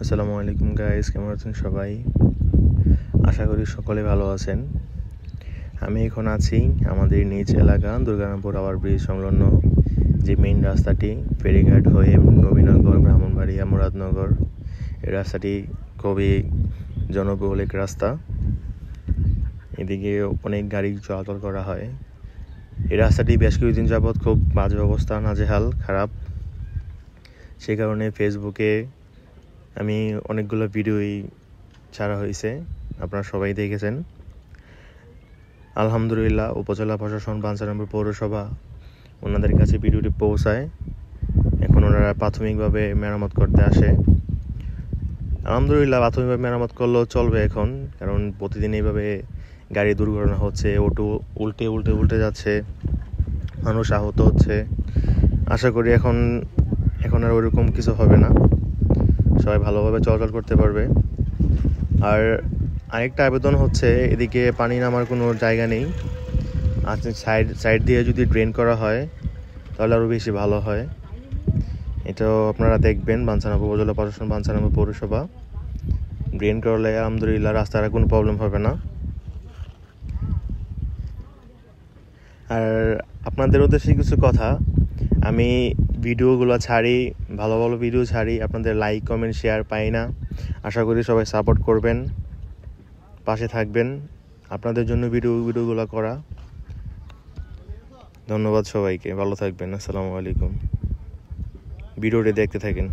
আসসালামু আলাইকুম গাইস, কেমন আছেন সবাই? আশা করি সকলে ভালো আছেন। আমি এখন আছি আমাদের নিজ এলাকা দুর্গারামপুর আওয়ার ব্রিজ সংলগ্ন যে মেইন রাস্তাটি ফেরিঘাট হয়ে নবীনগর, ব্রাহ্মণবাড়িয়া, মুরাদনগর, এই রাস্তাটি খুবই জনবহুল এক রাস্তা। এদিকে অনেক গাড়ি চলাচল করা হয়। এই রাস্তাটি বেশ কিছুদিন যাবৎ খুব বাজে অবস্থা, নাজেহাল, খারাপ। সেই কারণে ফেসবুকে আমি অনেকগুলো ভিডিওই ছাড়া হয়েছে, আপনারা সবাই দেখেছেন। আলহামদুলিল্লাহ উপজেলা প্রশাসন, বাঞ্ছারামপুর পৌরসভা ওনাদের কাছে ভিডিওটি পৌঁছায়। এখন ওনারা প্রাথমিকভাবে মেরামত করতে আসে। আলহামদুলিল্লাহ প্রাথমিকভাবে মেরামত করলেও চলবে এখন, কারণ প্রতিদিন এইভাবে গাড়ি দুর্ঘটনা হচ্ছে, অটো উল্টে যাচ্ছে, মানুষ আহত হচ্ছে। আশা করি এখন আর ওইরকম কিছু হবে না, সবাই ভালোভাবে চলাচল করতে পারবে। আর আরেকটা আবেদন হচ্ছে, এদিকে পানি নামার কোনো জায়গা নেই। আচ্ছা, সাইড দিয়ে যদি ড্রেন করা হয় তাহলে আরও বেশি ভালো হয়। এটাও আপনারা দেখবেন, বাঞ্ছারামপুর উপজেলা প্রশাসন, বাঞ্ছারামপুর পৌরসভা ড্রেন করলে আলহামদুলিল্লাহ রাস্তার কোনো প্রবলেম হবে না। আর আপনাদের উদ্দেশ্যে কিছু কথা, আমি ভিডিওগুলো ছাড়ি, ভালো ভালো ভিডিও ছাড়ি, আপনাদের লাইক, কমেন্ট, শেয়ার পাই না। আশা করি সবাই সাপোর্ট করবেন, পাশে থাকবেন। আপনাদের জন্য ভিডিওগুলো করা। ধন্যবাদ সবাইকে, ভালো থাকবেন। আসসালামু আলাইকুম। ভিডিওটি দেখতে থাকেন।